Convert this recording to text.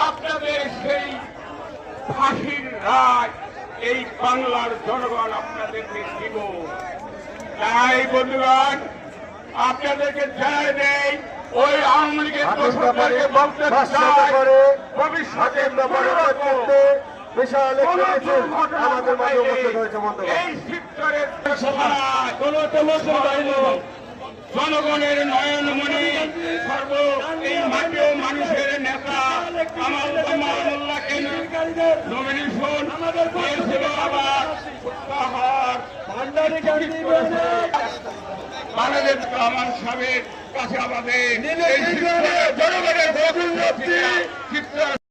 আপনাদের সেই ফাঁসির রায় এই বাংলার জনগণ আপনাদেরকে দিব। তাই বন্ধুগণ, আপনাদেরকে জানাই দেই, ওই আওয়ামী লীগের দোষরদেরকে বলতে চাই, ভবিষ্যতে বিশাল আমাদের মাঝে উপস্থিত হয়েছে এই শিবচরের জনগণের নয়নমণি সর্ব এই মাটি ও মানুষের নেতা কামাল মোল্লাকে নমিনেশন দিয়েছিল। আবার প্রত্যাহার বাংলাদেশ রহমান সাহেবের কাছে আমাদের জনগণের